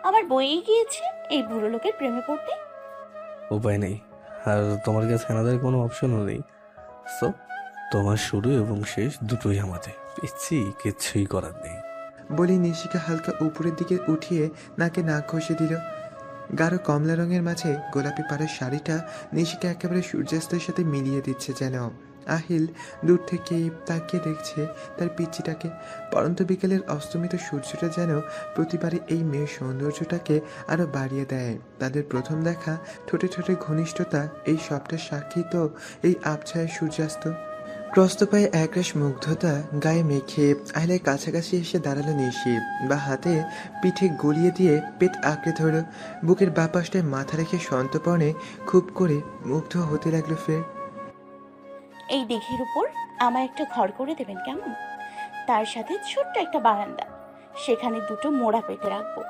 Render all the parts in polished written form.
আমার বইয়ে গিয়েছে এই বুড়ো লোকের প্রেমে পড়তে। উপায় নেই, আর তোমার কাছে আনাদের কোনো অপশনও নেই। সো তোমার শুরু এবং শেষ দুটোই আমাদের, পিচ্ছি কিচ্ছুই করার নেই। বলি নিশিকে হালকা উপরের দিকে উঠিয়ে নাকে নাক ঘষে দিল। গাঢ় কমলা রঙের মাঝে গোলাপি পাড়ের শাড়িটা নিশিকে একেবারে সূর্যাস্তের সাথে মিলিয়ে দিচ্ছে যেন। আহিল দূর থেকে তাকিয়ে দেখছে তার পিচ্চিটাকে। পরন্ত বিকেলের অস্তমিত সূর্যটা যেন প্রতিবারই এই মেয়ের সৌন্দর্যটাকে আরো বাড়িয়ে দেয়। তাদের প্রথম দেখা, ঠোঁটে ঠোঁটে ঘনিষ্ঠতা, এই সবটা সাক্ষী তো এই আবছায়া সূর্যাস্ত। ক্রস্ত পায়ে একরাশ মুগ্ধতা গায়ে মেখে আহিলের কাছাকাছি এসে দাঁড়ালো নিশি, বা হাতে পিঠে গলিয়ে দিয়ে পেট আঁকড়ে ধরল। বুকের বাপাসটায় মাথা রেখে সন্তর্পণে খুব করে মুগ্ধ হতে লাগলো ফের। এই দিঘির উপর আমার একটা ঘর করে দেবেন কেমন? তার সাথে ছোট্ট একটা বারান্দা, সেখানে দুটো মোড়া পেতে রাখবো।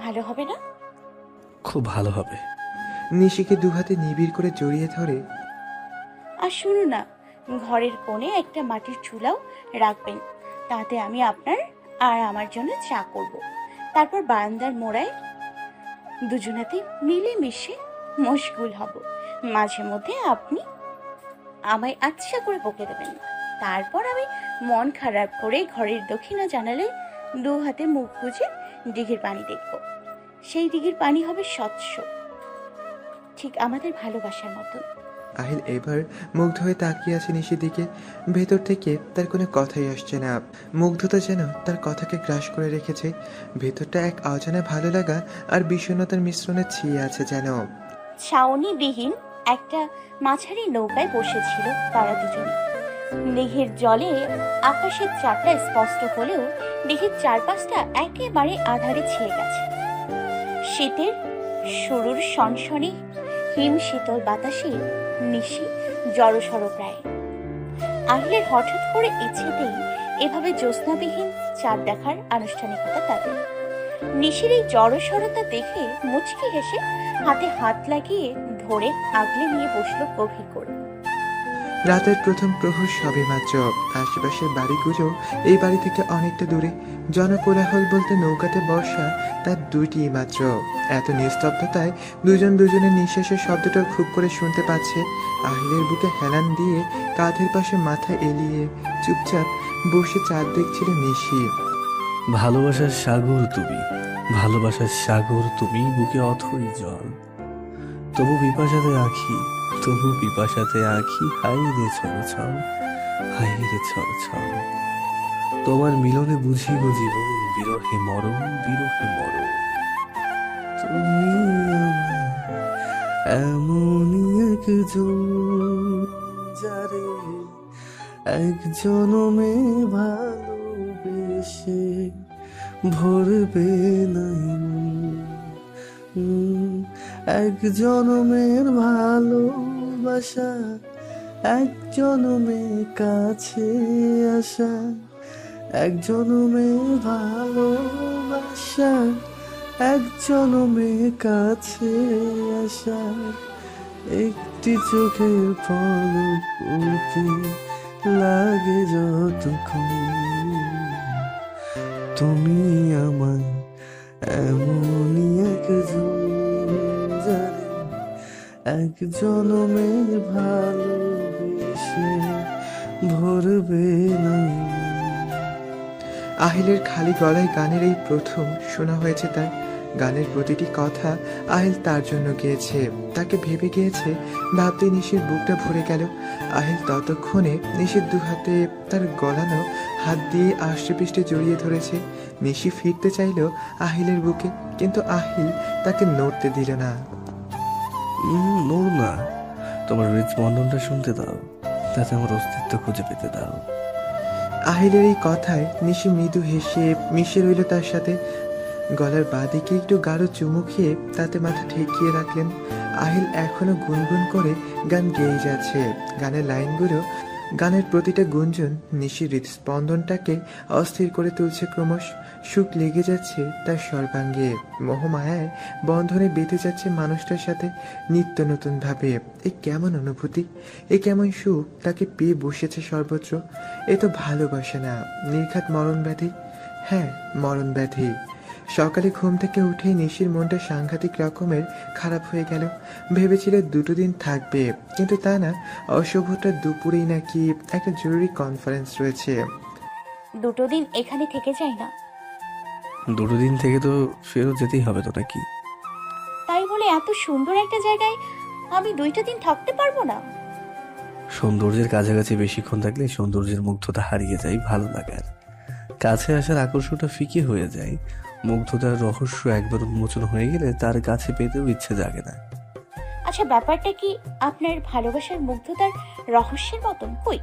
ভালো হবে না? খুব ভালো হবে। নিশিকে দুহাতে নিবিড় করে জড়িয়ে ধরে। আর শুনুন না, ঘরের কোণে একটা মাটির চুলাও রাখবেন, তাতে আমি আপনার আর আমার জন্য চা করব। তারপর বারান্দার মোড়ায় দুজনাতে মিলেমিশে মশগুল হব। মাঝে মধ্যে আপনি আমায় আচ্ছা করে বকে দেবেন। তারপর আমি মন খারাপ করে ঘরের দক্ষিণা জানালে দু হাতে মুখ গুজে দিঘির পানি দেখব। সেই দিঘির পানি হবে স্বচ্ছ, ঠিক আমাদের ভালোবাসার মতো। আহিল এবার মুগ্ধ হয়ে তাকিয়ে আছে নিশির দিকে। ভেতর থেকে তার কোনো কথাই আসছে না। মুগ্ধতা যেন তার কথাকে গ্রাস করে রেখেছে। ভেতরটা এক অজানা ভালো লাগা আর বিষণ্ণতার মিশ্রণে ছিয়ে আছে যেন। ছাউনিবিহীন একটা মাঝারি নৌকায় বসেছিল তারা দুজনে। দিঘির জলে আকাশের চারটা স্পষ্ট হলেও দিঘির চারপাশটা একেবারে আধারে ছেয়ে গেছে। শীতের শুরুর সনসনে হিম শীতল বাতাসে নিশি জড়সড় প্রায়। আহিলের হঠাৎ করে ইচ্ছেতেই এভাবে জ্যোৎস্নাবিহীন চাঁদ দেখার আনুষ্ঠানিকতা তাদের। নিশির এই জড়সড়তা দেখে মুচকি হেসে হাতে হাত লাগিয়ে ধরে আগলে নিয়ে বসলো গভীর করে। রাতের প্রথম প্রহর সবে মাত্র। আশেপাশের বাড়িগুলো এই বাড়ি থেকে অনেকটা দূরে। জনকোলাহল বলতে নৌকাতে বর্ষা তার দুইটি মাত্র। এত নিস্তব্ধতায় দুজন দুজনের নিঃশ্বাসের শব্দটা খুব করে শুনতে পাচ্ছে। আহিলের বুকে হেলান দিয়ে কাঁধের পাশে মাথা এলিয়ে চুপচাপ বসে চাঁদ দেখছিল নিশি। ভালোবাসার সাগর তুমি, ভালোবাসার সাগর তুমি, বুকে অথই জল। তবু পিপাসাতে আঁখি, তবু পিপাসাতে আঁখি, হাই রে ছল ছল, হাই রে ছল ছল। তোমার মিলনে বুঝি গো জীবন, বিরহে মরণ, বিরহে মরণ। তুমি আমার এমনই একজন, যারে এক জনমে ভালোবেসে ভরবে নাই। এক জনমের ভালোবাসা, এক জনমে কাছে আসা, এক জনমের ভালোবাসা, এক জনমে কাছে আসা। একটি চোখের পলক পড়তে লাগে যতক্ষণ, তুমি আমায় এমনই একজন, জানে এক জনমের ভালোবেসে ভরবে না। আহিলের খালি গলায় গানের এই প্রথম শোনা হয়েছে তার। গানের প্রতিটি কথা আহিল তার জন্য গেয়েছে, তাকে ভেবে গিয়েছে। ভাবতে নিশির বুকটা ভরে গেল। আহিল ততক্ষণে নিশির দু হাতে তার গলানো হাত দিয়ে আষ্টে পৃষ্ঠে জড়িয়ে ধরেছে। নিশি ফিরতে চাইল আহিলের বুকে, কিন্তু আহিল তাকে নড়তে দিল না। নড় না, তোমার হৃদস্পন্দনটা শুনতে দাও, তাতে আমার অস্তিত্ব খুঁজে পেতে দাও। আহিলের এই কথায় নিশি মৃদু হেসে মিশে রইল তার সাথে। গলার বাঁদিকে একটু গাঢ় চুমু খেয়ে তাতে মাথা ঠেকিয়ে রাখলেন। আহিল এখনো গুনগুন করে গান গেয়ে যাচ্ছে। গানের লাইনগুলো, গানের প্রতিটা গুঞ্জন নিশির হৃদস্পন্দনটাকে অস্থির করে তুলছে ক্রমশ। সুখ লেগে যাচ্ছে তার সর্বাঙ্গে। মোহমায়ায় বন্ধনে বেঁধে যাচ্ছে মানুষটার সাথে নিত্য নতুন ভাবে। এ কেমন অনুভূতি, এ কেমন সুখ তাকে পেয়ে বসেছে সর্বত্র। এ তো ভালোবাসে না, নির্ঘাত মরণ ব্যাধি। হ্যাঁ, মরণ ব্যাধি। সকালে ঘুম থেকে উঠেই নিশির মনটা সাংঘাতিক রকমের খারাপ হয়ে গেল। ভেবেছিল 2 দিন থাকবে, কিন্তু তা না, অশুভটা দুপুরেই নাকি একটা জরুরি কনফারেন্স রয়েছে। 2 দিন এখানে থেকে যাই না। 2 দিন থেকে তো ফেরত যেতেই হবে তো নাকি? তাই বলে এত সুন্দর একটা জায়গায় আমি 2টা দিন থাকতে পারবো না। সৌন্দর্যের কাছাকাছি বেশিক্ষণ থাকলে সৌন্দর্যের মুগ্ধতা হারিয়ে যায়, ভালো লাগার কাছে আসার আকর্ষণটা ফিকে হয়ে যায়। মুগ্ধতার রহস্য একবার উন্মোচন হয়ে গেলে তার কাছে পেতেও ইচ্ছে জাগে না। আচ্ছা, ব্যাপারটা কি আপনার ভালোবাসার মুগ্ধতার রহস্যের মতন? কই,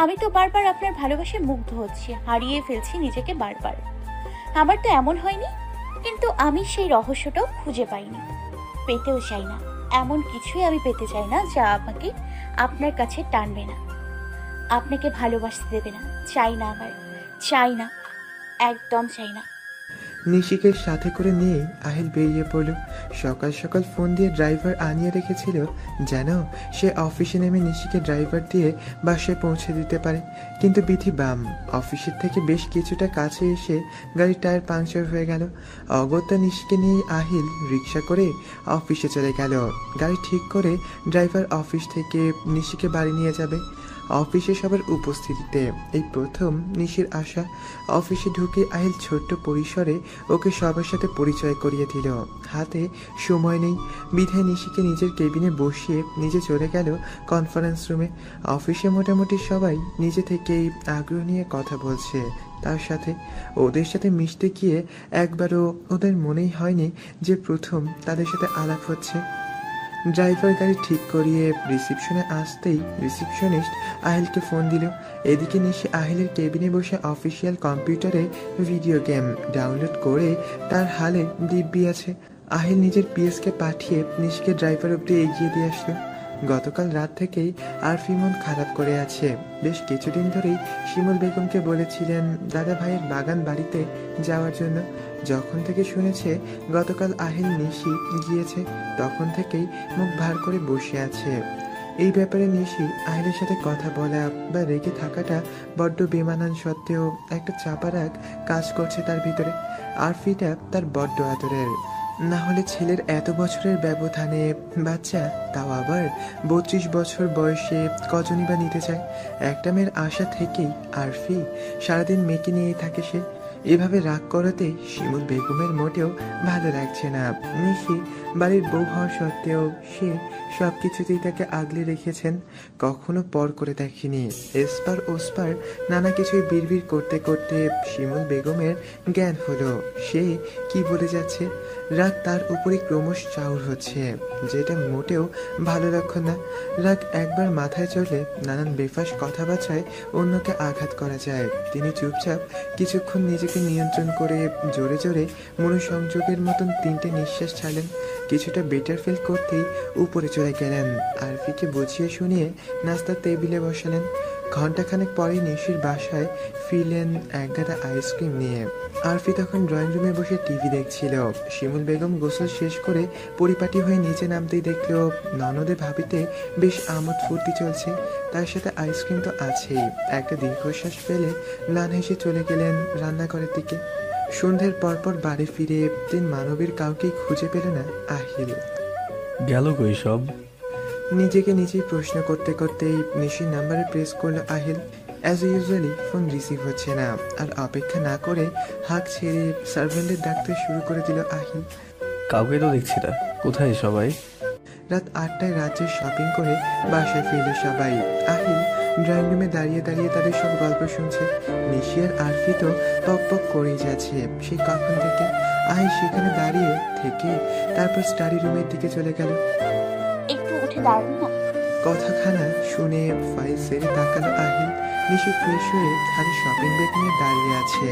আমি তো বারবার আপনার ভালোবাসায় মুগ্ধ হচ্ছি, হারিয়ে ফেলছি নিজেকে বারবার। আমার তো এমন হয়নি, কিন্তু আমি সেই রহস্যটাও খুঁজে পাইনি, পেতেও চাই না। এমন কিছুই আমি পেতে চাই না যা আমাকে আপনার কাছে টানবে না, আপনাকে ভালোবাসতে দেবে না। চাই না, আমার চাই না, একদম চাই না। নিশিকে সাথে করে নিয়ে আহিল বেরিয়ে পড়ল। সকাল সকাল ফোন দিয়ে ড্রাইভার আনিয়ে রেখেছিল, যেন সে অফিসে নেমে নিশিকে ড্রাইভার দিয়ে বাসায় পৌঁছে দিতে পারে। কিন্তু বিধি বাম, অফিসের থেকে বেশ কিছুটা কাছে এসে গাড়ির টায়ার পাংচার হয়ে গেল। অগত্যা নিশিকে নিয়ে আহিল রিক্সা করে অফিসে চলে গেল। গাড়ি ঠিক করে ড্রাইভার অফিস থেকে নিশিকে বাড়ি নিয়ে যাবে। অফিসে সবার উপস্থিতিতে এই প্রথম নিশির আসা। অফিসে ঢুকে আহিল ছোট্ট পরিসরে ওকে সবার সাথে পরিচয় করিয়ে দিল। হাতে সময় নেই বিধায় নিশিকে নিজের কেবিনে বসিয়ে নিজে চলে গেল কনফারেন্স রুমে। অফিসে মোটামুটি সবাই নিজে থেকেই আগ্রহ নিয়ে কথা বলছে। তার সাথে ওদের সাথে মিশতে গিয়ে একবারও ওদের মনেই হয়নি যে প্রথম তাদের সাথে আলাপ হচ্ছে। ড্রাইভার গাড়ি ঠিক করিয়ে রিসিপশনে আসতেই রিসিপশনিস্ট আহিলকে ফোন দিল। এদিকে নিশি আহিলের কেবিনে বসে অফিসিয়াল কম্পিউটারে ভিডিও গেম ডাউনলোড করে তার হালে দিব্যি আছে। আহিল নিজের পিএসকে পাঠিয়ে নিশিকে ড্রাইভার অব্দি এগিয়ে দিয়ে আসলো। গতকাল রাত থেকেই আরফি মন খারাপ করে আছে। বেশ কিছুদিন ধরেই শিমুল বেগমকে বলেছিলেন দাদা ভাইয়ের বাগান বাড়িতে যাওয়ার জন্য। যখন থেকে শুনেছে গতকাল আহিল নিশি গিয়েছে, তখন থেকেই মুখ ভার করে বসে আছে। এই ব্যাপারে নিশি আহিলের সাথে কথা বলা বা রেগে থাকাটা বড্ড বেমানান সত্ত্বেও একটা চাপা রাগ কাজ করছে তার ভিতরে। আরফিটা তার বড্ড আদরের, না হলে ছেলের এত বছরের ব্যবধানে বাচ্চা, তাও আবার 32 বছর বয়সে কজনই বা নিতে চায়। একটা মেয়ের আশা থেকেই আরফি সারাদিন মেয়েকে নিয়ে থাকে সে। এভাবে রাগ করাতে শিমুল বেগমের মোটেও ভালো লাগছে না। নিশি বাড়ির বউ হওয়া সত্ত্বেও সে সবকিছুতেই তাকে আগলে রেখেছেন, কখনো পর করে দেখেনি। এসপার ওসপার নানা কিছুই বিড়বিড় করতে করতে শিমুল বেগমের জ্ঞান হলো সে কি বলে যাচ্ছে। রাগ তার উপরে ক্রমশ চাউর হচ্ছে, যেটা মোটেও ভালো লক্ষণ না। রাগ একবার মাথায় চড়লে নানান বেফাস কথাবার্তায় অন্যকে আঘাত করা যায়। তিনি চুপচাপ কিছুক্ষণ নিজেকে নিয়ন্ত্রণ করে জোরে জোরে মনোসংযোগের মতন 3টে নিঃশ্বাস ছাড়লেন। কিছুটা বেটার ফিল করতেই উপরে চলে গেলেন। আরফিকে বুঝিয়ে শুনিয়ে নাস্তার টেবিলে বসালেন। ঘণ্টাখানেক পরে নিশির বাসায় ফিরলেন একগাদা আইসক্রিম নিয়ে। আরফি তখন ড্রয়িং রুমে বসে টিভি দেখছিল। শিমুল বেগম গোসল শেষ করে পরিপাটি হয়ে নিচে নামতেই দেখল ননদে ভাবিতে বেশ আমোদ ফুর্তি চলছে, তার সাথে আইসক্রিম তো আছেই। একটা দীর্ঘশ্বাস ফেলে ম্লান হেসে চলে গেলেন রান্নাঘরের দিকে। সন্ধ্যের পরপর বাড়ি ফিরে তিন মানবীর কাউকেই খুঁজে পেল না আহিল। গেল কই সব? নিজেকে নিজেই প্রশ্ন করতে করতেই নিশির নাম্বারে প্রেস করলো Ahil. As usually phone receive হচ্ছে না, আর অপেক্ষা না করে হাঁক ছেড়ে সার্ভেন্টের ডাকতে শুরু করে দিল আহিল। কাউকে তো দেখছি না, কোথায় সবাই? রাত 8টায় রাজ্যের শপিং করে বাসায় ফিরল সবাই। আহিল ড্রয়িং রুমে দাঁড়িয়ে দাঁড়িয়ে তাদের সব গল্প শুনছে। নিশি আর আরফি তো পক পক করেই যাচ্ছে সেই কখন থেকে। আহিল সেখানে দাঁড়িয়ে থেকে তারপর স্টাডি রুমের দিকে চলে গেল। একটু উঠে দাঁড়ান না। কথাখানা শুনে ফাইল সেরে তাকালো আহিল। নিশি ফ্রেশ হয়ে হাতে শপিং ব্যাগ নিয়ে দাঁড়িয়ে আছে।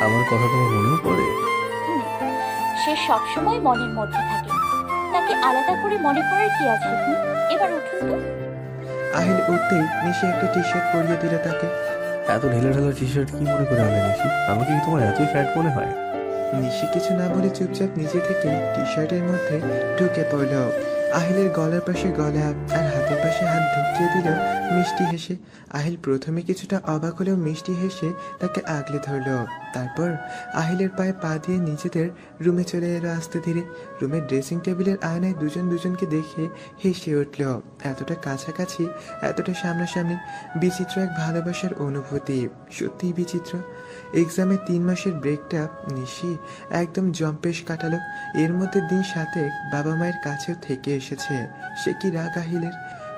আমার কথা তোমার মনেও পড়ে? হুম, সে সবসময় মনের মধ্যে থাকে, তাকে আলাদা করে মনে করার কি আছে? এবার উঠুন তো। আহিল উঠতেই নিশি একটা টি শার্ট পরিয়ে দিল তাকে। এত ঢেলে ঢেলা টি শার্ট কি মনে করে আনলে নিশি? আমাকে কি তোমার এতই ফ্যাট মনে হয়? নিশি কিছু না বলে চুপচাপ নিজে থেকে টি শার্টের মধ্যে ঢুকে পড়ল। আহিলের গলার পাশে গলা আর হাতের পাশে হাত ঢুকিয়ে দিল মিষ্টি হেসে। আহিল প্রথমে কিছুটা অবাক হলেও মিষ্টি হেসে তাকে আগলে ধরল। তারপর আহিলের পায়ে পা দিয়ে নিজেদের রুমে চলে এলো আস্তে ধীরে। রুমের ড্রেসিং টেবিলের আয়নায় দুজন দুজনকে দেখে হেসে উঠল। এতটা কাছাকাছি, এতটা সামনাসামনি, বিচিত্র এক ভালোবাসার অনুভূতি। সত্যিই বিচিত্র। এক্সামের 3 মাসের ব্রেকটা নিশি একদম জম্পেশ কাটালো। এর মধ্যে দিন 7 বাবা মায়ের কাছেও থেকে এসেছে। সে কি রাগ আহিলের!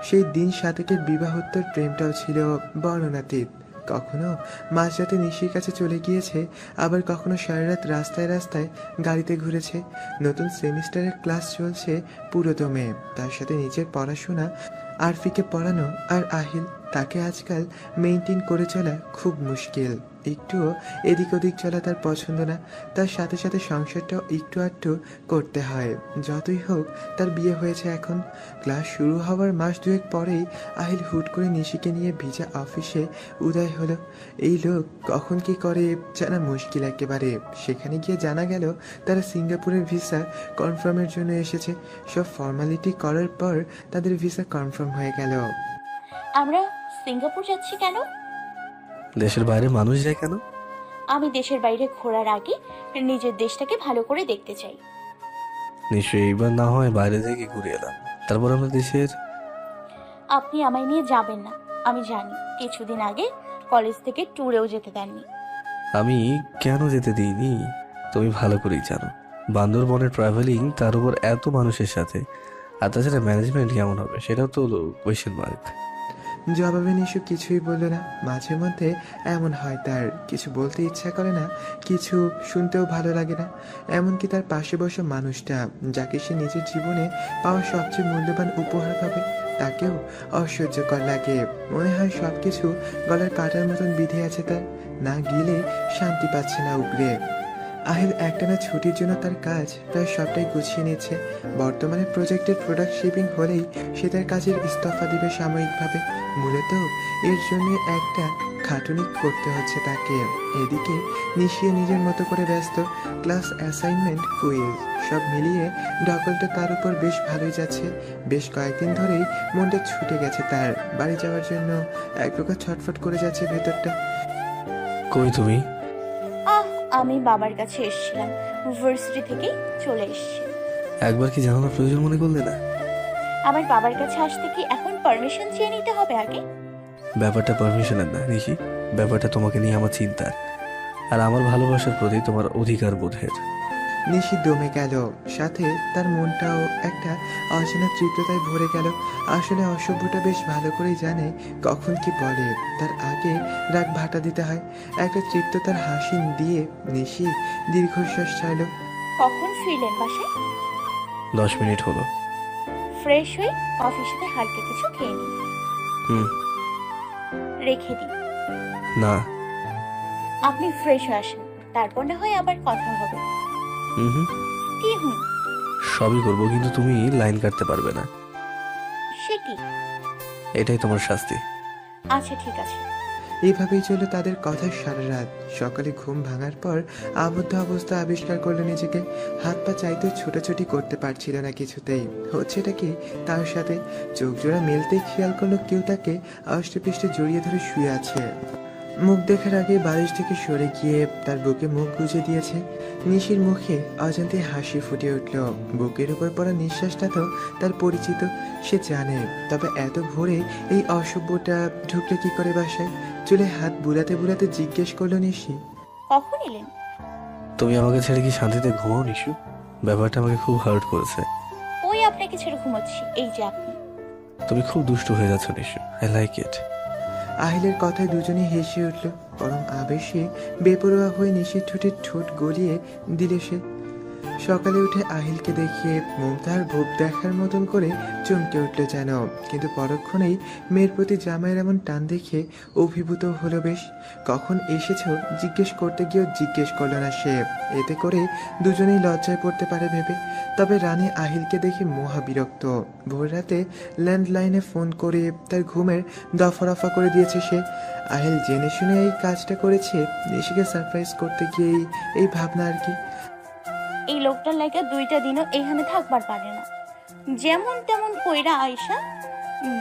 সেই দিন 7 বিবাহোত্তর প্রেমটাও ছিল বর্ণনাতীত। কখনো মাঝরাতে নিশির কাছে চলে গিয়েছে, আবার কখনো সারা রাত রাস্তায় রাস্তায় গাড়িতে ঘুরেছে। নতুন সেমিস্টারের ক্লাস চলছে পুরোদমে, তার সাথে নিজের পড়াশোনা, আরফিকে পড়ানো, আর আহিল তাকে আজকাল মেনটেন করে চলা খুব মুশকিল। একটুও এদিক ওদিক চলা তার পছন্দ না। তার সাথে সাথে সংসারটাও একটু আধটু করতে হয়। যতই হোক তার বিয়ে হয়েছে এখন। ক্লাস শুরু হওয়ার মাস 2 পরেই আহিল হুট করে নিশিকে নিয়ে ভিজা অফিসে উদয় হলো। এই লোক কখন কি করে জানা মুশকিল একেবারে। সেখানে গিয়ে জানা গেল তারা সিঙ্গাপুরের ভিসা কনফার্মের জন্য এসেছে। সব ফর্মালিটি করার পর তাদের ভিসা কনফার্ম হয়ে গেল। আমরা সিঙ্গাপুর যাচ্ছি কেন? দেশের বাইরে মানুষ যায় কেন? আমি দেশের বাইরে ঘোরার আগে নিজের দেশটাকে ভালো করে দেখতে চাই। নিশ্চয়ই এইবার না হয় বাইরে থেকে ঘুরে এলাম, তারপর আমরা দেশের। আপনি আমায় নিয়ে যাবেন না, আমি জানি। কিছুদিন আগে কলেজ থেকে ট্যুরেও যেতে দেননি। আমি কেন যেতে দিইনি তুমি ভালো করেই জানো। বান্দরবনের ট্রাভেলিং, তার উপর এত মানুষের সাথে, আর তাছাড়া ম্যানেজমেন্ট কেমন হবে সেটাও তো কোয়েশ্চেন মার্ক। জবাবে নিশু কিছুই বলল না। মাঝে মধ্যে এমন হয়, তার কিছু বলতে ইচ্ছা করে না, কিছু শুনতেও ভালো লাগে না। এমনকি তার পাশে বসা মানুষটা, যাকে সে নিজের জীবনে পাওয়া সবচেয়ে মূল্যবান উপহার পাবে, তাকেও অসহ্যকর লাগে। মনে হয় সবকিছু গলার কাটার মতন বিধে আছে তার। না গেলে শান্তি পাচ্ছে না উগরে। আহিল একটানা ছুটির জন্য তার কাজ প্রায় সবটাই গুছিয়ে নিচ্ছে। বর্তমানে প্রজেক্টের প্রোডাক্ট শিপিং হলেই সে তার কাজের ইস্তফা দিবে সাময়িকভাবে। মূলত এর জন্য একটা খাটুনি করতে হচ্ছে তাকে। এদিকে নিশিয়ে নিজের মতো করে ব্যস্ত। ক্লাস, অ্যাসাইনমেন্ট, কুইজ সব মিলিয়ে ঢকলটা তার উপর বেশ ভালোই যাচ্ছে। বেশ কয়েকদিন ধরেই মনটা ছুটে গেছে তার। বাড়ি যাওয়ার জন্য এক প্রকার ছটফট করে যাচ্ছে ভেতরটা। কই তুমি? আমি বাবার কাছে এসেছিলাম, ইউনিভার্সিটি থেকেই চলে এসেছি। একবার কি জানানোর প্রয়োজন মনে করলে না? আমার বাবার কাছে আসতে কি এখন পারমিশন চেয়ে নিতে হবে আগে? ব্যাপারটা পারমিশনের না নিশি, ব্যাপারটা তোমাকে নিয়ে আমার চিন্তার, আর আমার ভালোবাসার প্রতি তোমার অধিকার বোধের। নিশি দমে গেল, সাথে তার মনটাও একটা অচেনা তৃপ্ততায় ভরে গেল। আসলে অসভ্যটা বেশ ভালো করেই জানে কখন কি বলে। তার আগে রাগ ভাটা দিতে হয়। একটা তৃপ্ততার হাসি দিয়ে নিশি দীর্ঘশ্বাস ছাড়ল। কখন ফিরলেন বাসায়? 10 মিনিট হলো। ফ্রেশ হয়ে কফির সাথে হালকা কিছু খেয়ে নিন। হুম। রেখে দিন। না। আপনি ফ্রেশ হয়ে আসেন, তারপর না হয় আবার কথা হবে। হুম। কি হুম? সবই করবো, কিন্তু তুমি লাইন কাটতে পারবে না। সে কি? এটাই তোমার শাস্তি। আচ্ছা ঠিক আছে। এইভাবেই চলল তাদের কথা সারা রাত। সকালে ঘুম ভাঙার পর আবদ্ধ অবস্থা আবিষ্কার করলো নিজেকে। হাত পা চাইতেও ছোটাছুটি করতে পারছিল না কিছুতেই। হচ্ছেটা কি তার সাথে? চোখ জোড়া মেলতেই খেয়াল করলো কেউ তাকে অষ্টপৃষ্টে জড়িয়ে ধরে শুয়ে আছে। মুখ দেখার আগে বালিশ থেকে সরে গিয়ে তার বুকে মুখ গুজে দিয়েছে। নিশির মুখে অজান্তে হাসি ফুটে উঠল। বুকের উপর পড়া নিঃশ্বাসটা তো তার পরিচিত, সে জানে। তবে এত ভোরে এই অসভ্যটা ঢুকলে কি করে বাসায়? চুলে হাত বুলাতে বুলাতে জিজ্ঞেস করলো নিশি, কখন এলেন? তুমি আমাকে ছেড়ে কি শান্তিতে ঘুমাও নিশু? ব্যাপারটা আমাকে খুব হার্ট করেছে। ওই আপনাকে ছেড়ে ঘুমাচ্ছি, এই যে আপনি। তুমি খুব দুষ্টু হয়ে যাচ্ছ নিশু, আই লাইক ইট। আহিলের কথায় দুজনেই হেসে উঠল। পরম আবেশে বেপরোয়া হয়ে নিশির ঠোঁটের ঠোঁট গলিয়ে দিলে সে। সকালে উঠে আহিলকে দেখিয়ে মমতার ভোগ দেখার মতন করে চমকে উঠল যেন। কিন্তু পরক্ষণেই মেয়ের প্রতি জামাইয়ের এমন টান দেখে অভিভূত হলো বেশ। কখন এসেছ জিজ্ঞেস করতে গিয়েও জিজ্ঞেস করল না সে, এতে করে দুজনেই লজ্জায় পড়তে পারে ভেবে। তবে রানী আহিলকে দেখে মহা বিরক্ত। ভোর রাতে ল্যান্ডলাইনে ফোন করে তার ঘুমের দফারফা করে দিয়েছে সে। আহিল জেনে শুনে এই কাজটা করেছে নিশিকে সারপ্রাইজ করতে গিয়েই, এই ভাবনা আর কি। এই লোকটার লাগে 2টা দিনও এইখানে থাকবার পারে না। যেমন তেমন কইরা আয়সা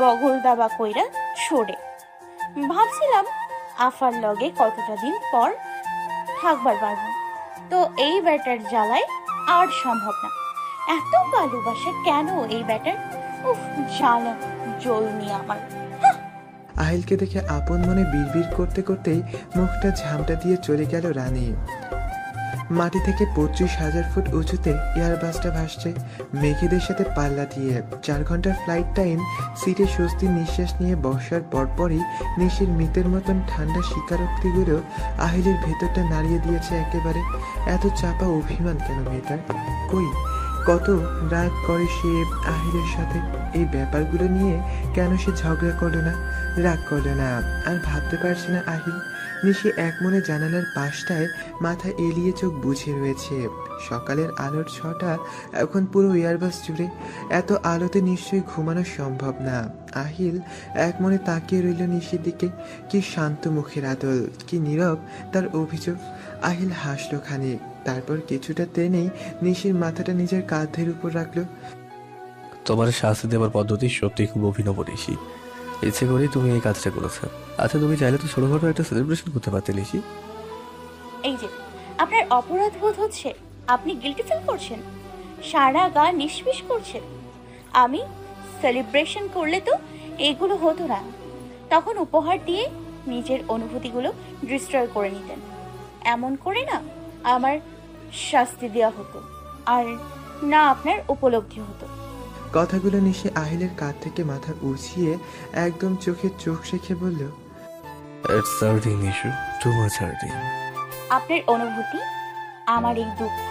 বগল দাবা কইরা ছড়ে। ভাবছিলাম আফার লগে কতটা দিন পর থাকবার পারবো, তো এই ব্যাটার জ্বালায় আর সম্ভব না। এত ভালোবাসা কেন এই ব্যাটার? উফ, জ্বালা জ্বলনি আমার। আহিলকে দেখে আপন মনে বিড়বিড় করতে করতেই মুখটা ঝামটা দিয়ে চলে গেল রানী। মাটি থেকে 25,000 ফুট উঁচুতে এয়ারবাসটা ভাসছে মেঘেদের সাথে পাল্লা দিয়ে। 4 ঘন্টার ফ্লাইট টাইম। সিটে স্বস্তির নিঃশ্বাস নিয়ে বসার পরপরই নিশির মৃতের মতন ঠান্ডা স্বীকারোক্তিগুলো আহিলের ভেতরটা নাড়িয়ে দিয়েছে একেবারে। এত চাপা অভিমান কেন মেয়েটার? কই কত রাগ করে সে আহিলের সাথে। এই ব্যাপারগুলো নিয়ে কেন সে ঝগড়া করলো না, রাগ করলো না? আর ভাবতে পারছে না আহিল। নিশি এক মনে জানালার পাশটায় মাথা এলিয়ে চোখ বুঝে রয়েছে। সকালের আলোর ছটা এখন পুরো এয়ারবাস জুড়ে। এত আলোতে নিশ্চয়ই ঘুমানো সম্ভব না। আহিল এক মনে তাকিয়ে রইল নিশির দিকে। কি শান্ত মুখের আদল, কি নীরব তার অভিযোগ। আহিল হাসলো খানিক, তারপর কিছুটা টেনেই নিশির মাথাটা নিজের কাঁধের উপর রাখলো। তোমার শাস্তি দেওয়ার পদ্ধতি সত্যি খুব অভিনব নিশি। ইচ্ছে করেই তুমি এই কাজটা করেছো। আচ্ছা, তুমি চাইলে তো ছোটখাটো একটা সেলিব্রেশন করতে পারতে নিশি। এই যে আপনার অপরাধ বোধ হচ্ছে, আপনি গিল্টি ফিল করছেন, সারা গা নিষ্পিস করছেন। আমি সেলিব্রেশন করলে তো এগুলো হতো না। তখন উপহার দিয়ে নিজের অনুভূতিগুলো ডিস্ট্রয় করে নিতেন। এমন করে না আমার শাস্তি দেওয়া হতো, আর না আপনার উপলব্ধি হতো। কথাগুলো নিশি আহিলের কাঁধ থেকে মাথা উঁচিয়ে একদম চোখে চোখ রেখে বলল, it's hurting Nishu, too much hurting. আপনার অনুভূতি, আমার এই দুঃখ,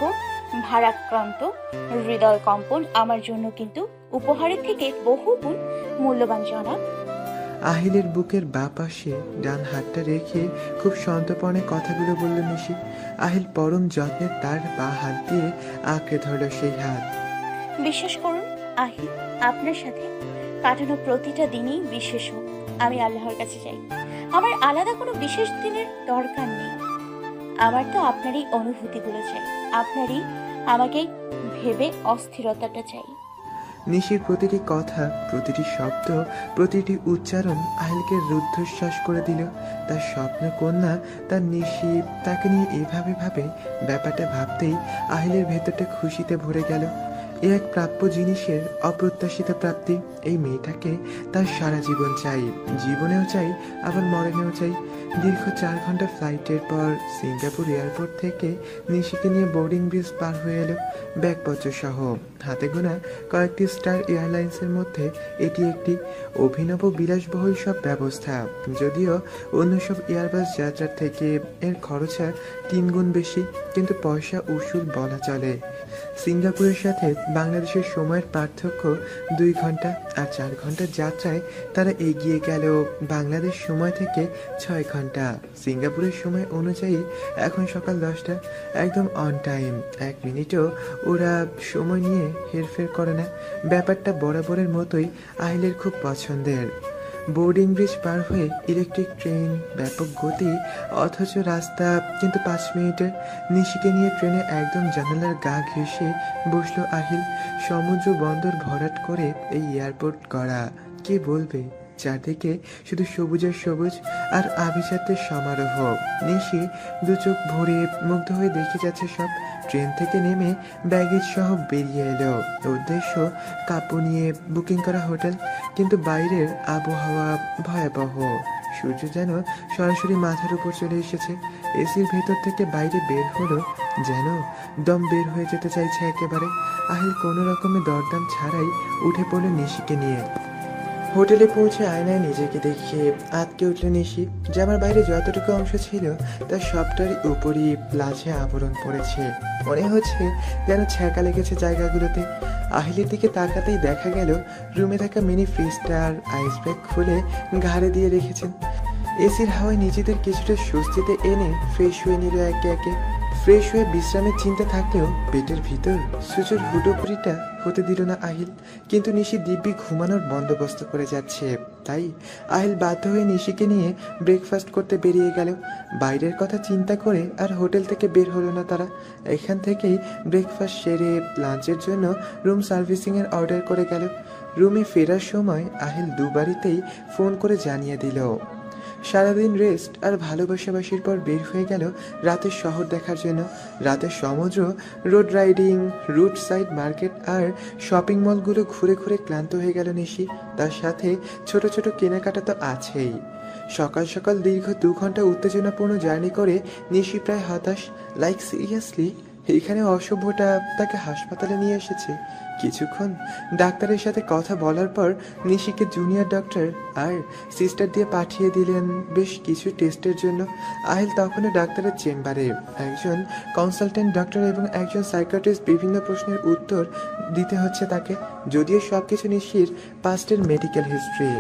ভারাক্রান্ত হৃদয় কম্পন আমার জন্য কিন্তু উপহারের থেকে বহু গুণ মূল্যবান জনাব। আহিলের বুকের বাঁ পাশে ডান হাতটা রেখে খুব সন্তর্পণে কথাগুলো বলল নিশি। আহিল পরম যত্নে তার বাঁ হাত দিয়ে আঁকড়ে ধরল সেই হাত। বিশ্বাস করুন আহিল, আপনার সাথে কাটানো প্রতিটা দিনই বিশেষ হোক, আমি আল্লাহর কাছে চাই। আমার আলাদা কোনো বিশেষ দিনের দরকার নেই। আমার তো আপনারই অনুভূতিগুলো চাই, আপনারই আমাকে ভেবে অস্থিরতাটা চাই। নিশির প্রতিটি কথা, প্রতিটি শব্দ, প্রতিটি উচ্চারণ আহিলকে রুদ্ধশ্বাস করে দিল। তার স্বপ্ন কন্যা, তার নিশি, তাকে নিয়ে এভাবে ভাবে। ব্যাপারটা ভাবতেই আহিলের ভেতরটা খুশিতে ভরে গেল। এ এক প্রাপ্য জিনিসের অপ্রত্যাশিত প্রাপ্তি। এই মেয়েটাকে তার সারা জীবন চাই, জীবনেও চাই, আবার মরণেও চাই। দীর্ঘ 4 ঘন্টা ফ্লাইটের পর সিঙ্গাপুর এয়ারপোর্ট থেকে নিশিকে নিয়ে বোর্ডিং ব্রিজ পার হয়ে এলো ব্যাগপত্র সহ। হাতে গোনা কয়েকটি স্টার এয়ারলাইন্সের মধ্যে এটি একটি। অভিনব বিলাসবহুল সব ব্যবস্থা, যদিও অন্য সব এয়ারবাস যাত্রার থেকে এর খরচা 3 গুণ বেশি, কিন্তু পয়সা উসুল বলা চলে। সিঙ্গাপুরের সাথে বাংলাদেশের সময়ের পার্থক্য 2 ঘন্টা, আর 4 ঘন্টার যাত্রায় তারা এগিয়ে গেল বাংলাদেশ সময় থেকে 6 ঘন্টা। সিঙ্গাপুরের সময় অনুযায়ী এখন সকাল 10টা, একদম অন টাইম। 1 মিনিটও ওরা সময় নিয়ে হেরফের করে না। ব্যাপারটা বরাবরের মতোই আহিলের খুব পছন্দের। বোর্ডিং ব্রিজ পার হয়ে ইলেকট্রিক ট্রেন, ব্যাপক গতি, অথচ রাস্তা কিন্তু 5 মিনিটের। নিশিকে নিয়ে ট্রেনে একদম জানালার গা ঘেঁষে বসলো আহিল। সমুদ্র বন্দর ভরাট করে এই এয়ারপোর্ট করা। কে বলবে? চারদিকে শুধু সবুজের সবুজ আর আভিজাত্যের সমারোহ। নিশি 2 চোখ ভরে মুগ্ধ হয়ে দেখে যাচ্ছে সব। ট্রেন থেকে নেমে ব্যাগেজ সহ বেরিয়ে এলো। উদ্দেশ্য কাপু নিয়ে বুকিং করা হোটেল, কিন্তু বাইরের আবহাওয়া ভয়াবহ। সূর্য যেন সরাসরি মাথার উপর চলে এসেছে। এসির ভেতর থেকে বাইরে বের হলো, যেন দম বের হয়ে যেতে চাইছে একেবারে। আহিল কোনো রকমের দরদাম ছাড়াই উঠে পড়ল নিশিকে নিয়ে। হোটেলে পৌঁছে আয়নায় নিজেকে দেখে আটকে উঠল নিশি। জামার বাইরে যতটুকু অংশ ছিল তার সবটারই উপরই লাজে আবরণ পড়েছে। মনে হচ্ছে যেন ছ্যাঁকা লেগেছে জায়গাগুলোতে। আহিলের দিকে তাকাতেই দেখা গেল রুমে থাকা মিনি ফ্রিজটার আইস ব্যাগ খুলে ঘাড়ে দিয়ে রেখেছেন। এসির হাওয়ায় নিজেদের কিছুটা স্বস্তিতে এনে ফ্রেশ হয়ে নিল একে একে। ফ্রেশ হয়ে বিশ্রামের চিন্তা থাকলেও পেটের ভিতর সুচুর হুটোপুরিটা হতে দিল না আহিল। কিন্তু নিশি দিব্যি ঘুমানোর বন্দোবস্ত করে যাচ্ছে, তাই আহিল বাধ্য হয়ে নিশিকে নিয়ে ব্রেকফাস্ট করতে বেরিয়ে গেল। বাইরের কথা চিন্তা করে আর হোটেল থেকে বের হলো না তারা। এখান থেকেই ব্রেকফাস্ট সেরে লাঞ্চের জন্য রুম সার্ভিসিংয়ের অর্ডার করে গেল। রুমে ফেরার সময় আহিল দুবারিতেই ফোন করে জানিয়ে দিল। সারাদিন রেস্ট আর ভালোবাসাবাসির পর বের হয়ে গেল রাতের শহর দেখার জন্য। রাতের সমুদ্র, road riding, route side market আর শপিং মলগুলো ঘুরে ঘুরে ক্লান্ত হয়ে গেল নিশি। তার সাথে ছোট ছোট কেনাকাটা তো আছেই। সকাল সকাল দীর্ঘ 2 ঘন্টা উত্তেজনাপূর্ণ জার্নি করে নিশি প্রায় হতাশ। লাইক সিরিয়াসলি, এইখানে অসভ্যটা তাকে হাসপাতালে নিয়ে এসেছে। কিছুক্ষণ ডাক্তারের সাথে কথা বলার পর নিশিকে জুনিয়র ডক্টর আর সিস্টার দিয়ে পাঠিয়ে দিলেন বেশ কিছু টেস্টের জন্য। আহিল তখনও ডাক্তারের চেম্বারে। একজন কনসালটেন্ট ডক্টর এবং একজন সাইকিয়াট্রিস্ট বিভিন্ন প্রশ্নের উত্তর দিতে হচ্ছে তাকে, যদিও সবকিছু নিশির পাস্টের মেডিকেল হিস্ট্রি।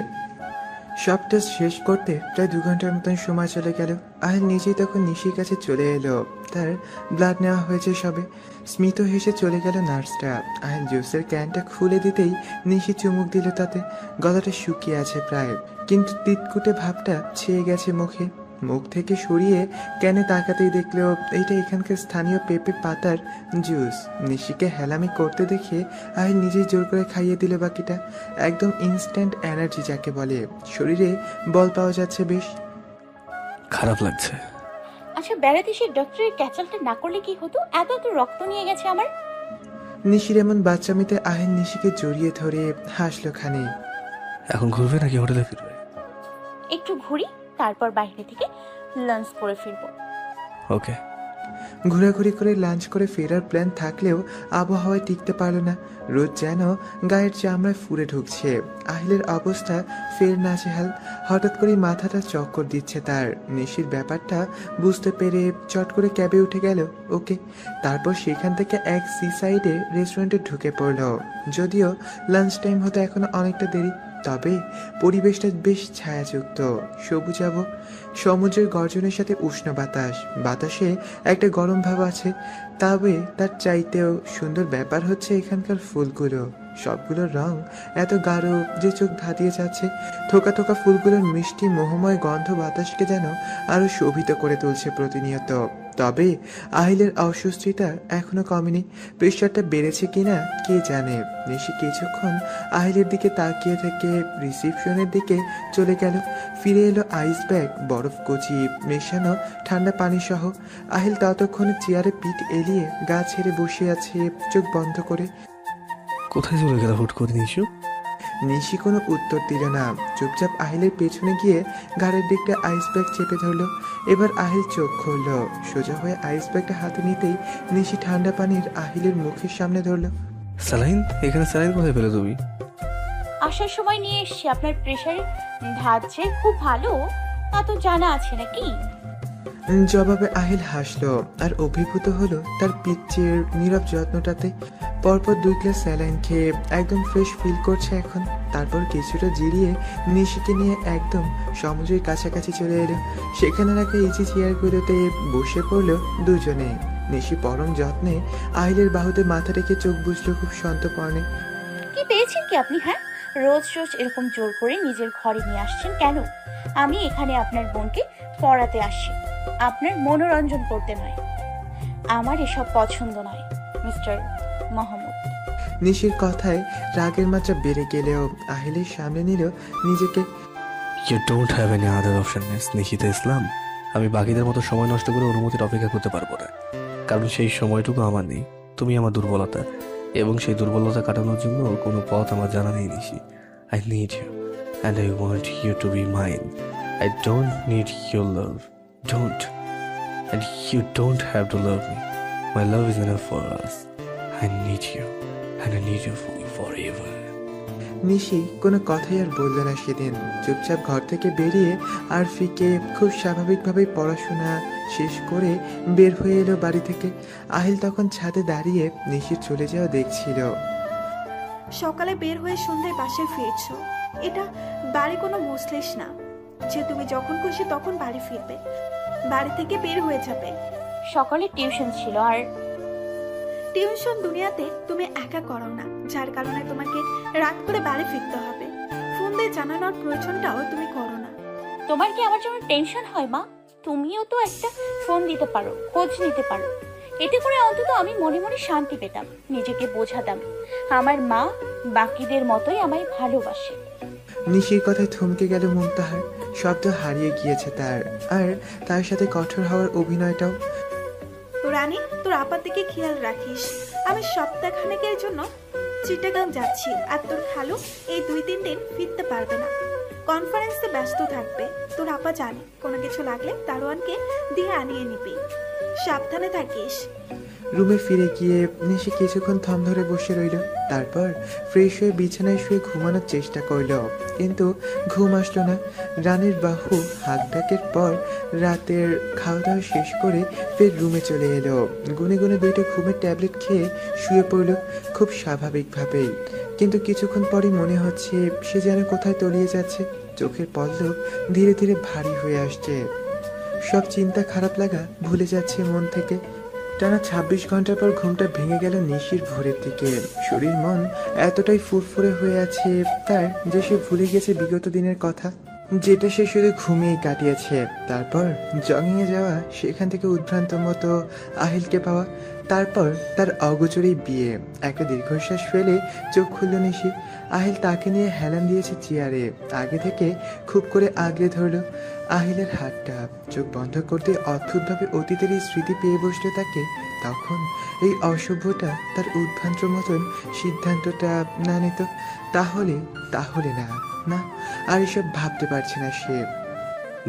সব টেস্ট শেষ করতে প্রায় 2 ঘন্টার মতন সময় চলে গেল। আহিল নিজেই তখন নিশির কাছে চলে এলো। তার ব্লাড নেওয়া হয়েছে সবে। স্মিত হেসে চলে গেল নার্সটা। আহিল জুসের ক্যানটা খুলে দিতেই নিশি চুমুক দিল তাতে। গলাটা শুকিয়ে আছে প্রায়, কিন্তু তিতকুটে ভাবটা ছেয়ে গেছে মুখে। মুখ থেকে সরিয়ে ক্যানে তাকাতেই দেখলো এইটা এখানকার স্থানীয় পেঁপে পাতার জুস। নিশিকে হেলামি করতে দেখে আহিল নিজেই জোর করে খাইয়ে দিল বাকিটা। একদম ইনস্ট্যান্ট এনার্জি যাকে বলে, শরীরে বল পাওয়া যাচ্ছে বেশ। খারাপ লাগছে। আচ্ছা, বেড়াতে এসে ডক্টরের ক্যাচালটা না করলে কি হতো? এত এত রক্ত নিয়ে গেছে আমার। নিশির এমন বাচ্চামিতে আহিল নিশিকে জড়িয়ে ধরে হাসলো খানে। এখন ঘুরবে নাকি হোটেলে ফিরবে? একটু ঘুরি, তারপর বাইরে থেকে লাঞ্চ করে ফিরবো। ওকে। ঘোরাঘুরি করে লাঞ্চ করে ফেরার প্ল্যান থাকলেও আবহাওয়ায় টিকতে পারল না। রোদ যেন গায়ের চামড়ায় ফুরে ঢুকছে। আহিলের অবস্থা ফের নাজেহাল। হঠাৎ করে মাথাটা চক্কর দিচ্ছে তার। নিশির ব্যাপারটা বুঝতে পেরে চট করে ক্যাবে উঠে গেল ওকে। তারপর সেখান থেকে এক সি সাইডে রেস্টুরেন্টে ঢুকে পড়ল। যদিও লাঞ্চ টাইম হতে এখনো অনেকটা দেরি, তবে পরিবেশটা বেশ ছায়াযুক্ত, সবুজাভ। সমুদ্রের গর্জনের সাথে উষ্ণ বাতাস, বাতাসে একটা গরম ভাব আছে। তবে তার চাইতেও সুন্দর ব্যাপার হচ্ছে এখানকার ফুলগুলো। সবগুলোর রং এত গাঢ় যে চোখ ধাঁধিয়ে যাচ্ছে। থোকা থোকা ফুলগুলোর মিষ্টি মোহময় গন্ধ বাতাসকে যেন আরো শোভিত করে তুলছে প্রতিনিয়ত। তবে আহিলের অস্বস্তিটা এখনো কমেনি। প্রেশারটা বেড়েছে কিনা কে জানে। নিশি কিছুক্ষণ আহিলের দিকে তাকিয়ে থেকে রিসিপশনের দিকে চলে গেল। ফিরে এলো আইস ব্যাগ, বরফ কচি মেশানো ঠান্ডা পানি সহ। আহিল ততক্ষণে চেয়ারে পিঠ এলিয়ে গা ছেড়ে বসে আছে চোখ বন্ধ করে। কোথায় চলে গেল হুট করে নিশু? নিশি কোনো উত্তর দিল না। চুপচাপ আহিলের পেছনে গিয়ে ঘাড়ের দিকটা আইস ব্যাগ চেপে ধরলো। এবার আহিল চোখ খুললো। সোজা হয়ে আইস ব্যাগটা হাতে নিতেই নিশি ঠান্ডা পানির আহিলের মুখের সামনে ধরলো। স্যালাইন? এখানে স্যালাইন কোথায় পেলে তুমি? আসার সময় নিয়ে এসছি। আপনার প্রেশার ধাচ্ছে খুব ভালো, তা তো জানা আছে নাকি? জবাবে আহিল হাসলো আর অভিভূত হলো তার পিচ্চির নীরব যত্নটাতে। পরপর 2 গ্লাস স্যালাইন খেয়ে একদম ফ্রেশ ফিল করছে এখন। তারপর কিছুটা জিরিয়ে নিশিকে নিয়ে একদম সমুদ্রের কাছাকাছি চলে এলো। সেখানে রাখা ইজি চেয়ারগুলোতে বসে পড়লো দুজনে। নিশি পরম যত্নে আহিলের বাহুতে মাথা রেখে চোখ বুঝলো খুব সন্তর্পণে। কি পেয়েছেন কি আপনি? হ্যাঁ, রোজ রোজ এরকম জোর করে নিজের ঘরে নিয়ে আসছেন কেন? আমি এখানে আপনার বোনকে পড়াতে আসছি, আপনার মনোরঞ্জন করতে নয়। আমার এসব পছন্দ নয় মিস্টার মাহমুদ। নিশির কথায় রাগের মাত্রা বেড়ে গেলেও আহিলের সামনে নিল নিজেকে। You don't have any other option miss Nishita Islam. আমি বাকিদের মতো সময় নষ্ট করে অনুমতির অপেক্ষা করতে পারবো না, কারণ সেই সময়টুকু আমার নেই। তুমি আমার দুর্বলতা, এবং সেই দুর্বলতা কাটানোর জন্য কোনো পথ আমার জানা নেই Nishi. I need you and I want you to be mine. I don't need your love, don't, and you don't have to love me. My love is enough for us. I need you and I need you forever এভার। নিশি কোনো কথাই আর বলল না সেদিন। চুপচাপ ঘর থেকে বেরিয়ে আর ফিকে খুব স্বাভাবিকভাবে পড়াশোনা শেষ করে বের হয়ে এলো বাড়ি থেকে। আহিল তখন ছাদে দাঁড়িয়ে নিশির চলে যাওয়া দেখছিল। সকালে বের হয়ে সন্ধ্যায় বাসায় ফিরছো, এটা বাড়ি কোনো মুসলিশ না যে তুমি যখন খুশি তখন বাড়ি ফিরবে, বাড়ি থেকে বের হয়ে যাবে। সকালে টিউশন ছিল আর টিউশন দুনিয়াতে তুমি একা করো না, যার কারণে তোমাকে রাত করে বাড়ি ফিরতে হবে। ফোন দিয়ে জানানোর প্রয়োজনটাও তুমি করো না। তোমার কি আমার জন্য টেনশন হয় মা? তুমিও তো একটা ফোন দিতে পারো, খোঁজ নিতে পারো। এতে করে অন্তত আমি মনে মনে শান্তি পেতাম, নিজেকে বোঝাতাম আমার মা বাকিদের মতোই আমায় ভালোবাসে। নিশির কথায় থমকে গেল মুমতাহার। শব্দ হারিয়ে গিয়েছে তার, আর তার সাথে কঠোর হওয়ার অভিনয়টাও। রানী, তোর আপার দিকে খেয়াল রাখিস। আমি সপ্তাহখানেকের জন্য চিটাগাং যাচ্ছি, আর তোর খালু এই 2-3 দিন ফিরতে পারবে না, কনফারেন্সে ব্যস্ত থাকবে। তোর আপা জানে কোনো কিছু লাগলে দারোয়ানকে দিয়ে আনিয়ে নিবি। সাবধানে থাকিস। রুমে ফিরে গিয়ে নিশি কিছুক্ষণ থম ধরে বসে রইল। তারপর ফ্রেশ হয়ে বিছানায় শুয়ে ঘুমানোর চেষ্টা করল, কিন্তু ঘুম আসলো না। রানীর বাহু হাত ডাকের পর রাতের খাওয়া দাওয়া শেষ করে ফের রুমে চলে এলো। গুনে গুনে 2টা ঘুমের ট্যাবলেট খেয়ে শুয়ে পড়ল খুব স্বাভাবিকভাবেই, কিন্তু কিছুক্ষণ পরই মনে হচ্ছে সে যেন কোথায় তলিয়ে যাচ্ছে। চোখের পলক ধীরে ধীরে ভারী হয়ে আসছে, সব চিন্তা খারাপ লাগা ভুলে যাচ্ছে মন থেকে। টানা 26 ঘন্টার পর ঘুমটা ভেঙে গেল নিশির ভোরের দিকে। শরীর মন এতটাই ফুরফুরে হয়ে আছে তার যে সে ভুলে গেছে বিগত দিনের কথা, যেটা সে শুধু ঘুমিয়েই কাটিয়েছে। তারপর জগিংয়ে যাওয়া, সেখান থেকে উদ্ভ্রান্ত মতো আহিলকে পাওয়া, তারপর তার অগোচরেই বিয়ে। একটা দীর্ঘশ্বাস ফেলে চোখ খুলল নিশি। আহিল তাকে নিয়ে হেলান দিয়েছে চেয়ারে, আগে থেকে খুব করে আগলে ধরল আহিলের হাতটা। চোখ বন্ধ করতে অদ্ভুতভাবে অতীতের এই স্মৃতি পেয়ে বসল তাকে। তখন এই অসভ্যটা তার উদ্ভ্রান্ত মতন সিদ্ধান্তটা না নিত, তাহলে তাহলে না না আর এসব ভাবতে পারছে না সে।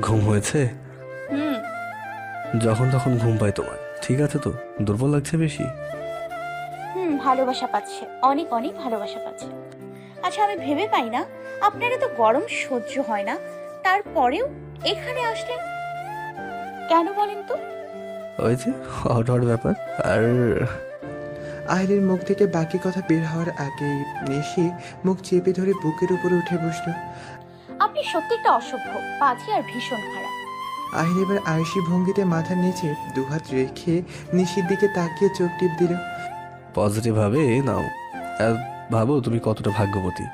ঘুম হয়েছে? হুম। যখন তখন ঘুম পায় তোমার, ঠিক আছে তো? দুর্বল লাগছে বেশি? ভালোবাসা পাচ্ছে, অনেক অনেক ভালোবাসা পাচ্ছে। আচ্ছা, আমি ভেবে পাই না আপনারা তো গরম সহ্য হয় না, তারপরেও এখানে আসলেন কেন বলেন তো? ওই যে হট হট ব্যাপার। আর আহিলের মুখ থেকে বাকি কথা বের হওয়ার আগেই নিশি মুখ চেপে ধরে বুকের উপরে উঠে বসল। আপনি সত্যি একটা অসভ্য, বাজে আর ভীষণ খারাপ। আহিল এবার আয়সী ভঙ্গিতে মাথার নিচে দুহাত রেখে নিশির দিকে তাকিয়ে চোখ টিপ দিল। পজিটিভ ভাবে নাও, আর ভাবো তুমি কতটা ভাগ্যবতী।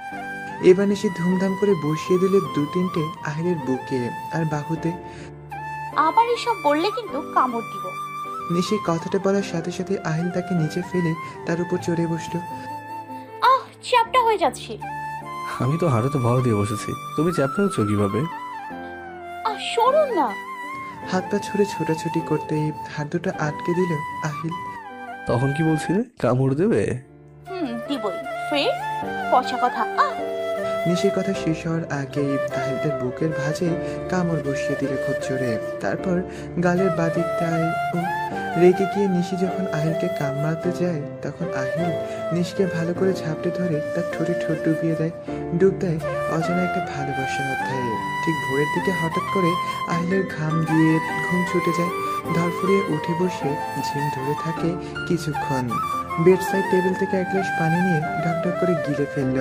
এবার নিশি ধুমধাম করে বসিয়ে দিল 2-3টে আহিলের বুকে আর বাহুতে। আবার এসব বললে কিন্তু কামড় দিব। নিশির কথাটা বলার সাথে সাথে আহিল তাকে নিচে ফেলে তার উপর চড়ে বসলো। চ্যাপটা হয়ে যাচ্ছে। আমি তো হাঁটুতে ভর দিয়ে বসেছি, তুমি চ্যাপ্টা হচ্ছ কিভাবে? সরুন না। হাত পা ছুড়ে ছোটাছুটি করতেই হাত দুটো আটকে দিল আহিল। তখন কি বলছিলে? কামড় দেবে? দিবই। ফের পচা কথা। নিশির কথা শেষ হওয়ার আগেই আহিল তার বুকের ভাঁজে কামড় বসিয়ে দিল খুব জোরে। তারপর গালের বাদিকটায় রেগে গিয়ে নিশি যখন আহিলকে কামড়াতে যায়, তখন আহিল নিশিকে ভালো করে ঝাপটে ধরে তার ঠোঁটে ঠোঁট ডুবিয়ে দেয়। ডুব দেয় অজানা একটা ভালোবাসার অধ্যায়ে। ঠিক ভোরের দিকে হঠাৎ করে আহিলের ঘাম দিয়ে ঘুম ছুটে যায়। ধরফড়িয়ে উঠে বসে ঝিম ধরে থাকে কিছুক্ষণ। বেড সাইড টেবিল থেকে 1 গ্লাস পানি নিয়ে ঢকঢক করে গিলে ফেলল।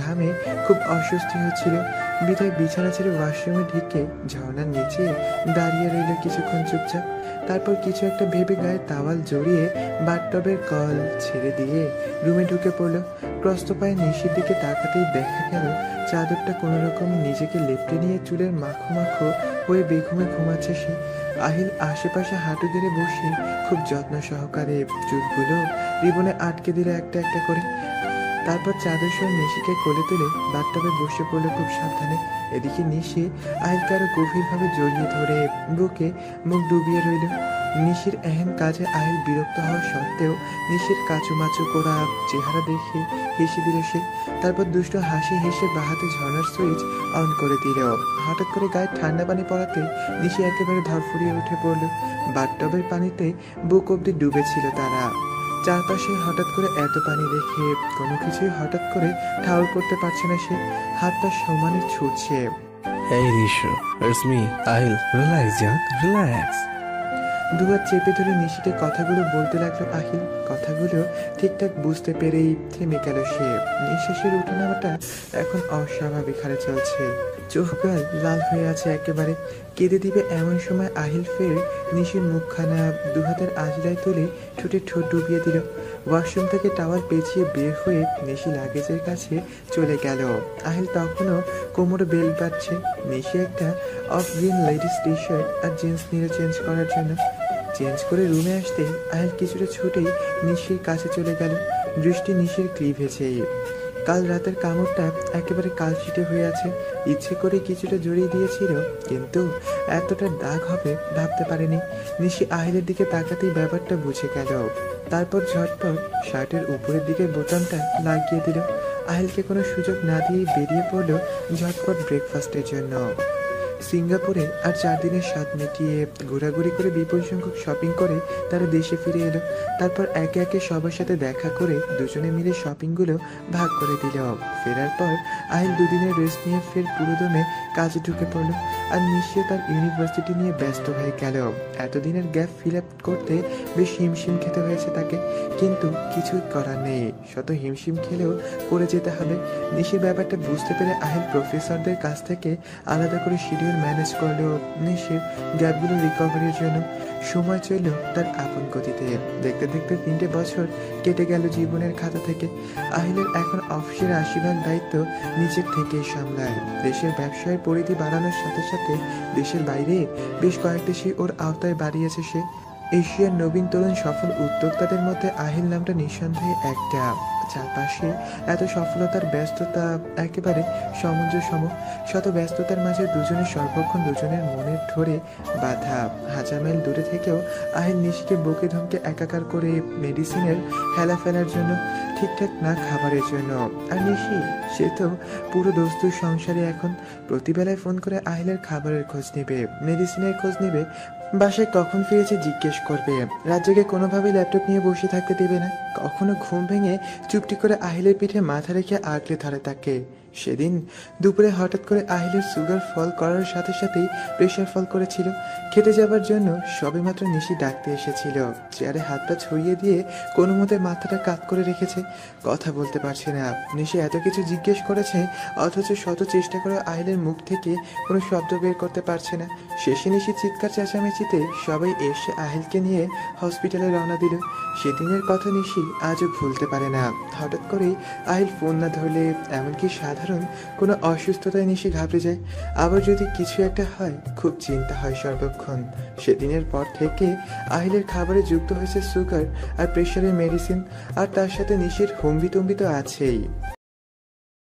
ঘামে খুব অস্বস্তি হচ্ছিল, বিধায় বিছানা ছেড়ে ওয়াশরুমে ঢুকে ঝর্ণার নিচে দাঁড়িয়ে রইল কিছুক্ষণ চুপচাপ। তারপর কিছু একটা ভেবে গায়ে তাওয়াল জড়িয়ে বাথটবের কল ছেড়ে দিয়ে রুমে ঢুকে পড়ল। প্রস্ত পায়ে নিশির দিকে তাকাতেই দেখা গেল চাদরটা কোনো রকম নিজেকে লেপটে নিয়ে চুলের মাখো মাখো হয়ে বেঘুমে ঘুমাচ্ছে সে। আহিল আশেপাশে হাঁটু গেড়ে বসে খুব যত্ন সহকারে চুলগুলো রিবনে আটকে দিল একটা একটা করে। তারপর চাদর সহ নিশিকে কোলে তুলে বাথটবে বসে পড়লো খুব সাবধানে। এদিকে নিশি আহিলকে আরো গভীরভাবে জড়িয়ে ধরে বুকে মুখ ডুবিয়ে রইল। নিশির এহেন কাজে আহিল বিরক্ত হওয়া সত্ত্বেও নিশির কাচুমাচু করা চেহারা দেখে হেসে দিল সে। তারপর দুষ্ট হাসি হেসে বাহাতে ঝর্ণার সুইচ অন করে দিল। হঠাৎ করে গায়ে ঠান্ডা পানি পড়াতে নিশি একেবারে ধরফড়িয়ে উঠে পড়ল। বাথটবের পানিতে বুক অব্দি ডুবেছিল তারা। চারপাশে হঠাৎ করে এত পানি দেখে কোনো কিছুই হঠাৎ করে ঠাউর করতে পারছে না সে। হাত পা সমানে ছুটছে। এই Nisho, it's me Ahil, relax জান, রিল্যাক্স। দুহাত চেপে ধরে নিশিকে কথাগুলো বলতে লাগলো আহিল। কথাগুলো ঠিকঠাক বুঝতে পেরেই থেমে গেল সে। নিঃশ্বাসের উঠানামাটা এখন অস্বাভাবিক হারে চলছে। চোখ গাল লাল হয়ে আছে একেবারে, কেঁদে দিবে এমন সময় আহিল ফের নিশির মুখখানা দুহাতের আজরায় তুলে ঠোঁটে ঠোঁট ডুবিয়ে দিল। ওয়াশরুম থেকে টাওয়াল পেঁচিয়ে বের হয়ে নিশি লাগেজের কাছে চলে গেল। আহিল তখনও কোমরে বেল বাঁধছে। নিশি একটা off green ladies T shirt আর জিন্স নিয়ে চেঞ্জ করার জন্য। চেঞ্জ করে রুমে আসতে আহিল কিছুটা ছুটেই নিশির কাছে চলে গেল। দৃষ্টি নিশির ক্লিভেজে। কাল রাতের কামড়টা একেবারে কালশিটে হয়ে আছে। ইচ্ছে করে কিছুটা জড়িয়ে দিয়েছিল, কিন্তু এতটা দাগ হবে ভাবতে পারেনি। নিশি আহিলের দিকে তাকাতেই ব্যাপারটা বুঝে গেল। তারপর ঝটপট শার্টের উপরের দিকে বোতামটা লাগিয়ে দিল। আহিলকে কোনো সুযোগ না দিয়ে বেরিয়ে পড়ল ঝটপট ব্রেকফাস্টের জন্য। সিঙ্গাপুরে আর 4 দিনের স্বাদ মিটিয়ে ঘোরাঘুরি করে বিপুল সংখ্যক শপিং করে তারা দেশে ফিরে এলো। তারপর একে একে সবার সাথে দেখা করে দুজনে মিলে শপিংগুলো ভাগ করে দিল। ফেরার পর আহিল 2 দিনের রেস্ট নিয়ে ফের পুরোদমে কাজে ঢুকে পড়ল। আর নিশ্চয় তার ইউনিভার্সিটি নিয়ে ব্যস্ত হয়ে গেল। এতদিনের গ্যাপ ফিল আপ করতে বেশ হিমশিম খেতে হয়েছে তাকে, কিন্তু কিছুই করার নেই। শত হিমশিম খেলেও করে যেতে হবে। নিশির ব্যাপারটা বুঝতে পেরে আহিল প্রফেসরদের কাছ থেকে আলাদা করে শিডিউল ম্যানেজ করলো নিশির গ্যাপগুলো রিকভারির জন্য। সময় চলল তার আপন গতিতে। দেখতে দেখতে 3টে বছর কেটে গেল জীবনের খাতা থেকে। আহিলের এখন অফিসের 80% দায়িত্ব নিজের থেকেই সামলায়। দেশের ব্যবসায়ের পরিধি বাড়ানোর সাথে সাথে দেশের বাইরে বেশ কয়েক দেশে ওর আওতায় বাড়িয়েছে সে। এশিয়ার নবীন তরুণ সফল উদ্যোক্তাদের মধ্যে আহিল নামটা নিঃসন্দেহে একটা। চারপাশে এত সফলতার ব্যস্ততা একেবারে সামঞ্জস্যম। শত ব্যস্ততার মাঝে দুজনের সর্বক্ষণ দুজনের মনের ধরে বাধা। 1000 মাইল দূরে থেকেও আহিল নিশিকে বুকে ধমকে একাকার করে মেডিসিনের হেলা ফেলার জন্য, ঠিকঠাক না খাবারের জন্য। আর নিশি, সে তো পুরো দস্তুর সংসারে এখন। প্রতিবেলায় ফোন করে আহিলের খাবারের খোঁজ নেবে, মেডিসিনের খোঁজ নেবে, বাসায় কখন ফিরেছে জিজ্ঞেস করবে। রাত জেগে কোনোভাবেই ল্যাপটপ নিয়ে বসে থাকতে দেবে না। কখনো ঘুম ভেঙে চুপটি করে আহিলের পিঠে মাথা রেখে আগলে ধরে তাকে। সেদিন দুপুরে হঠাৎ করে আহিলের সুগার ফল করার সাথে সাথেই প্রেশার ফল করেছিল। খেতে যাবার জন্য সবেমাত্র নিশি ডাকতে এসেছিল। চেয়ারে হাত পা ছড়িয়ে দিয়ে কোনো মতে মাথাটা কাত করে রেখেছে, কথা বলতে পারছে না। নিশি এত কিছু জিজ্ঞেস করেছে, অথচ শত চেষ্টা করে আহিলের মুখ থেকে কোনো শব্দ বের করতে পারছে না। শেষে নিশি চিৎকার চেঁচামেচিতে সবাই এসে আহিলকে নিয়ে হসপিটালে রওনা দিল। সেদিনের কথা নিশি আজও ভুলতে পারে না। হঠাৎ করেই আহিল ফোন না ধরলে, এমনকি সাধারণ কোনো অসুস্থতায় নিশি ঘাবড়ে যায়। আবার যদি কিছু একটা হয়, খুব চিন্তা হয় সর্বক্ষণ। সেদিনের পর থেকে আহিলের খাবারে যুক্ত হয়েছে সুগার আর প্রেশারের মেডিসিন, আর তার সাথে নিশির হুম্বিতম্বি তো আছেই।